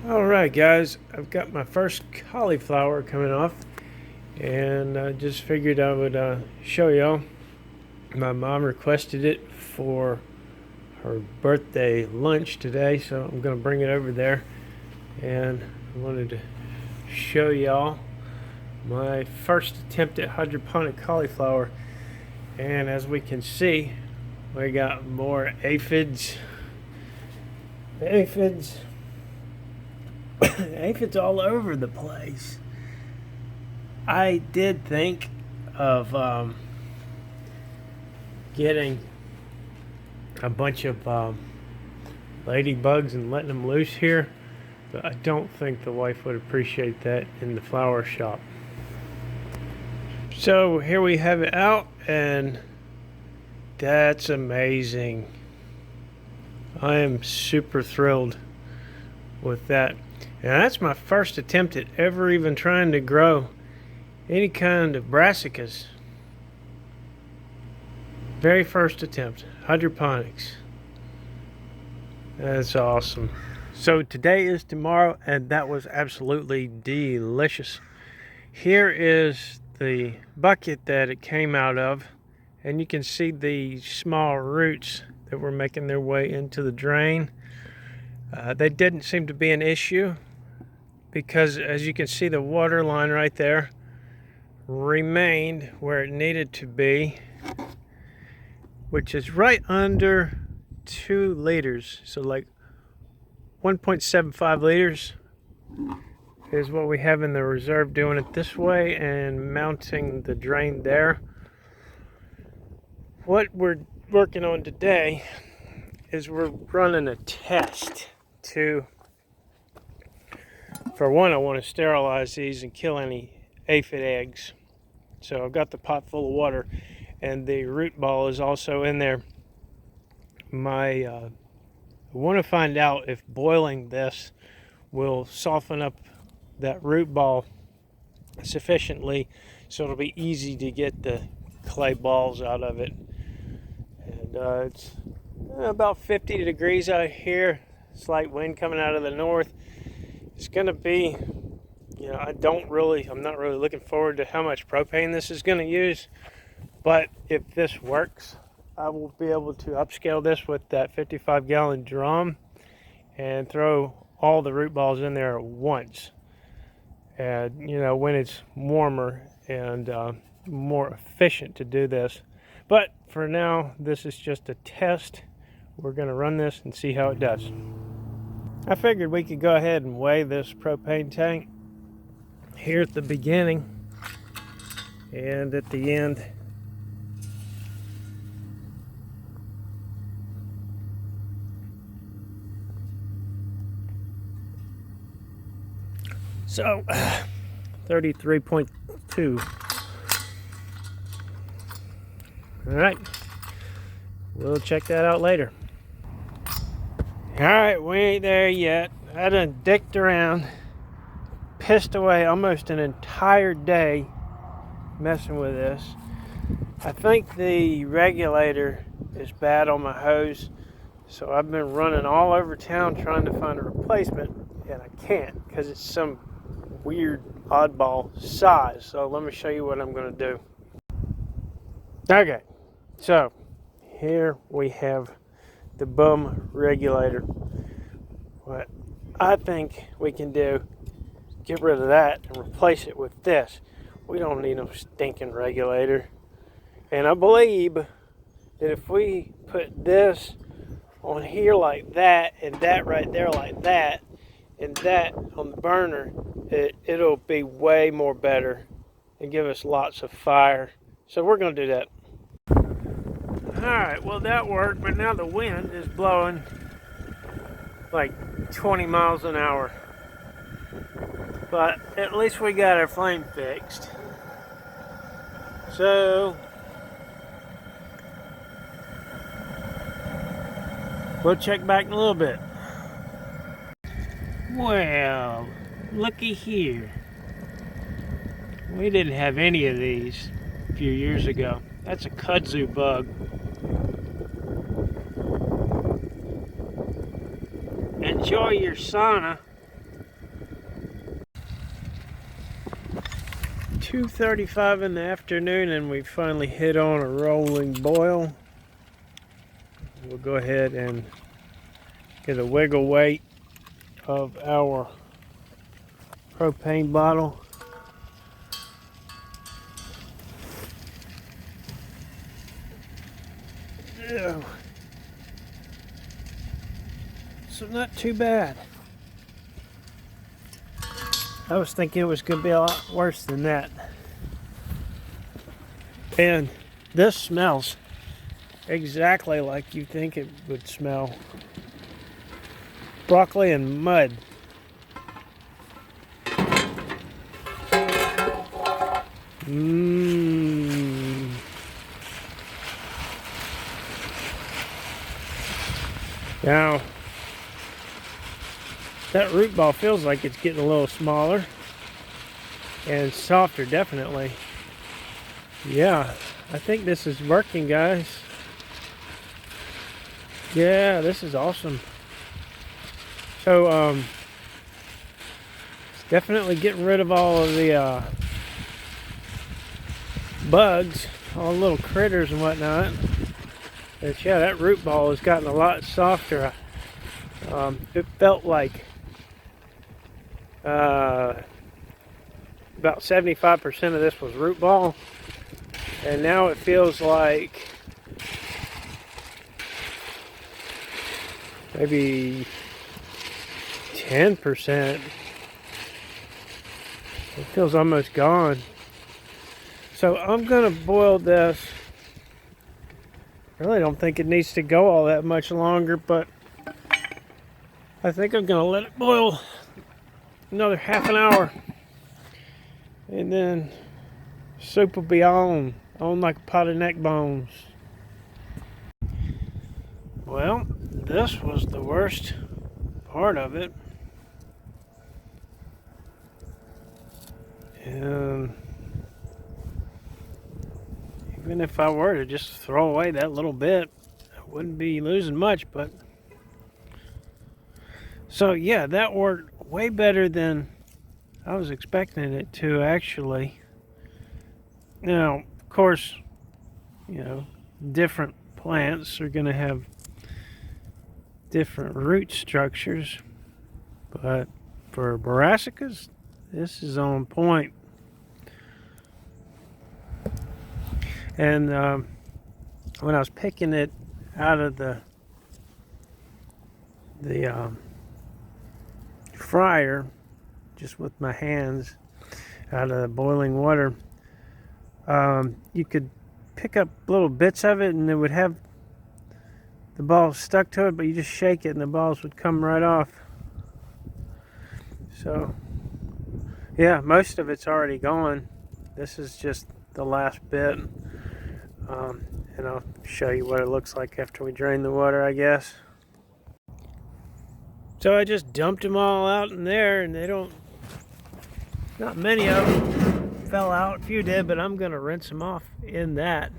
Alright guys, I've got my first cauliflower coming off, and I just figured I would show y'all. My mom requested it for her birthday lunch today, so I'm going to bring it over there, and I wanted to show y'all my first attempt at hydroponic cauliflower. And as we can see, we got more aphids aphids all over the place. I did think of getting a bunch of ladybugs and letting them loose here, but I don't think the wife would appreciate that in the flower shop. So here we have it out, and that's amazing. I am super thrilled with that. And that's my first attempt at ever even trying to grow any kind of brassicas. Very first attempt, hydroponics. That's awesome. So today is tomorrow, and that was absolutely delicious. Here is the bucket that it came out of, and you can see the small roots that were making their way into the drain. They didn't seem to be an issue because, as you can see, the water line right there remained where it needed to be, which is right under 2 liters. So like 1.75 liters is what we have in the reserve. Doing it this way and mounting the drain there. What we're working on today is we're running a test for one, I want to sterilize these and kill any aphid eggs. So I've got the pot full of water, and the root ball is also in there. I want to find out if boiling this will soften up that root ball sufficiently so it'll be easy to get the clay balls out of it. And it's about 50 degrees out here, slight wind coming out of the north. It's going to be, I'm not really looking forward to how much propane this is going to use, but if this works, I will be able to upscale this with that 55-gallon drum and throw all the root balls in there at once. And, when it's warmer and more efficient to do this. But for now, this is just a test. We're going to run this and see how it does. I figured we could go ahead and weigh this propane tank here at the beginning and at the end. So 33.2. All right, we'll check that out later. All right, we ain't there yet. I done dicked around, pissed away almost an entire day messing with this. I think the regulator is bad on my hose, so I've been running all over town trying to find a replacement, and I can't because it's some weird oddball size. So let me show you what I'm going to do. Okay, so here we have the bum regulator. What I think we can do is get rid of that and replace it with this. We don't need no stinking regulator. And I believe that if we put this on here like that, and that right there like that, and that on the burner, it'll be way more better and give us lots of fire. So we're going to do that. Alright, well that worked, but now the wind is blowing like 20 miles an hour. But at least we got our flame fixed. So we'll check back in a little bit. Well, looky here. We didn't have any of these a few years ago. That's a kudzu bug. Enjoy your sauna. 2:35 in the afternoon, and we finally hit on a rolling boil. We'll go ahead and get a wiggle weight of our propane bottle. Yeah. So not too bad. I was thinking it was going to be a lot worse than that. And this smells exactly like you think it would smell. Broccoli and mud. Mmm. Now, that root ball feels like it's getting a little smaller and softer, definitely. Yeah, I think this is working, guys. Yeah, this is awesome. So, it's definitely getting rid of all of the bugs, all the little critters and whatnot. But yeah, that root ball has gotten a lot softer. It felt like about 75% of this was root ball, and now it feels like maybe 10%. It feels almost gone. So I'm gonna boil this. I really don't think it needs to go all that much longer, but I think I'm gonna let it boil another half an hour, and then soup will be on like a pot of neck bones. Well, this was the worst part of it. And even if I were to just throw away that little bit, I wouldn't be losing much. But so yeah, that worked way better than I was expecting it to, actually. Now, of course, you know, different plants are going to have different root structures, but for brassicas, this is on point. And when I was picking it out of the fryer, just with my hands out of the boiling water, you could pick up little bits of it, and it would have the balls stuck to it, but you just shake it and the balls would come right off. So yeah, most of it's already gone. This is just the last bit. And I'll show you what it looks like after we drain the water, I guess. So I just dumped them all out in there, and not many of them fell out. A few did, but I'm gonna rinse them off in that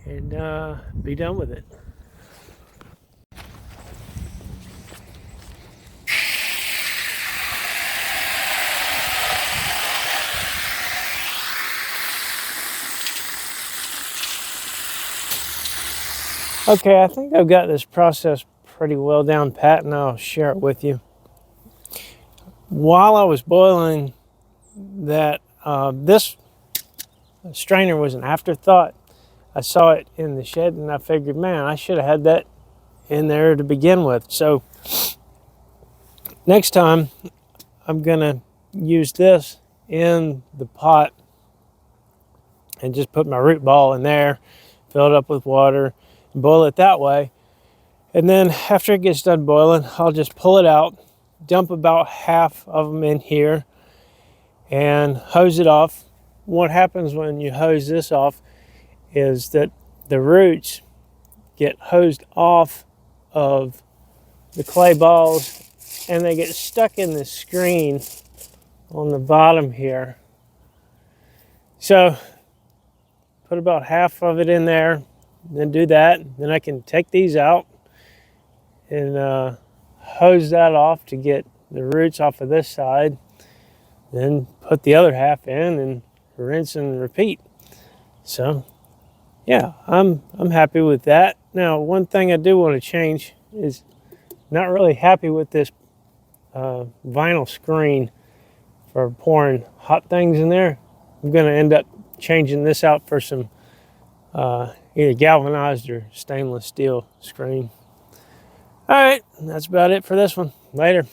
and be done with it. Okay, I think I've got this process pretty well down pat, and I'll share it with you. While I was boiling that, this strainer was an afterthought. I saw it in the shed, and I figured, man, I should have had that in there to begin with. So next time, I'm gonna use this in the pot and just put my root ball in there, fill it up with water, boil it that way. And then after it gets done boiling, I'll just pull it out, dump about half of them in here, and hose it off. What happens when you hose this off is that the roots get hosed off of the clay balls, and they get stuck in the screen on the bottom here. So put about half of it in there, then do that. Then I can take these out and hose that off to get the roots off of this side. Then put the other half in, and rinse and repeat. So yeah, I'm happy with that. Now, one thing I do want to change is not really happy with this vinyl screen for pouring hot things in there. I'm going to end up changing this out for some either galvanized or stainless steel screen. All right, that's about it for this one. Later.